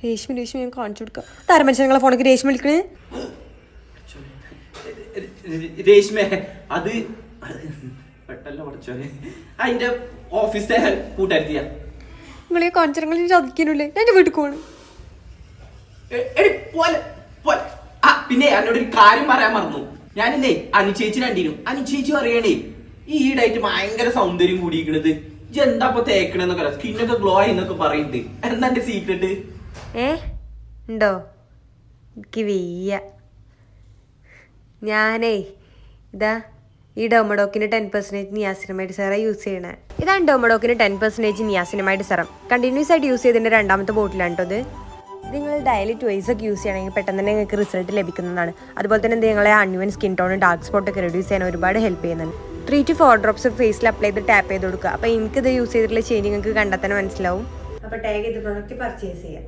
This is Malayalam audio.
രേഷ്മ ഞാൻ കാണിച്ചു കൊടുക്കാം. താരം മനുഷ്യൻ നിങ്ങളെ ഫോണിലേക്ക് രേഷ്മ വിളിക്കണേ. രേഷ്മ അത് പെട്ടല്ലോ പഠിച്ചോനെ, അതിന്റെ ഓഫീസിലെ കൂട്ടായിരുത്തിയാ. നിങ്ങളെ കാണിച്ചങ്ങൾ ചതിക്കാനല്ലേ ഞാൻ എന്റെ വീട്ടിൽ പോകണം. പിന്നെ എന്നോടൊരു കാര്യം പറയാൻ മറന്നു. ഞാനിന്നേ അനുചേച്ചി കണ്ടിരുന്നു. അനുചേച്ചി പറയണേ ഈ ഈടായിട്ട് ഭയങ്കര സൗന്ദര്യം കൂടിയിരിക്കണത്. എന്താ ഇപ്പൊ തേക്കണെന്നൊക്കെ സ്കിന്നൊക്കെ ഗ്ലോ ആയിന്നൊക്കെ പറയുന്നുണ്ട്. എന്താ എന്റെ സീക്രട്ട്? ഉണ്ടോ? എനിക്ക് വെയ്യ. ഞാനേ ഇതാ ഈ ഡോമഡോക്കിന് 10% നിയാസിനമൈഡ് സെറം യൂസ് ചെയ്യണേ. ഇതാണ് ഡോമഡോക്കിന് 10% നിയാസിനമൈഡ് സെറം. കണ്ടിന്യൂസ് ആയിട്ട് യൂസ് ചെയ്തതിൻ്റെ 2ാമത്തെ ബോട്ടിലാണ് കേട്ടോ. ഇത് നിങ്ങൾ ഡെയിലി 2 ഒക്കെ യൂസ് ചെയ്യണമെങ്കിൽ പെട്ടെന്ന് തന്നെ നിങ്ങൾക്ക് റിസൾട്ട് ലഭിക്കുന്നതാണ്. അതുപോലെ തന്നെ നിങ്ങളെ അൺവൻ സ്കിൻ ടോൺ ഡാർക്ക് സ്പോട്ടൊക്കെ റെഡ്യൂസ് ചെയ്യാൻ ഒരുപാട് ഹെൽപ്പ് ചെയ്യുന്നുണ്ട്. 3 to 4 ഡ്രോപ്സ് ഫേസിൽ അപ്ലൈ ചെയ്ത് ടാപ്പ് ചെയ്ത് കൊടുക്കുക. അപ്പോൾ എനിക്കിത് യൂസ് ചെയ്തിട്ടുള്ള ചേഞ്ച് നിങ്ങൾക്ക് കണ്ടാൽ തന്നെ മനസ്സിലാവും. അപ്പോൾ ടാഗ് ചെയ്ത് പ്രൊഡക്റ്റ് പർച്ചേസ് ചെയ്യാം.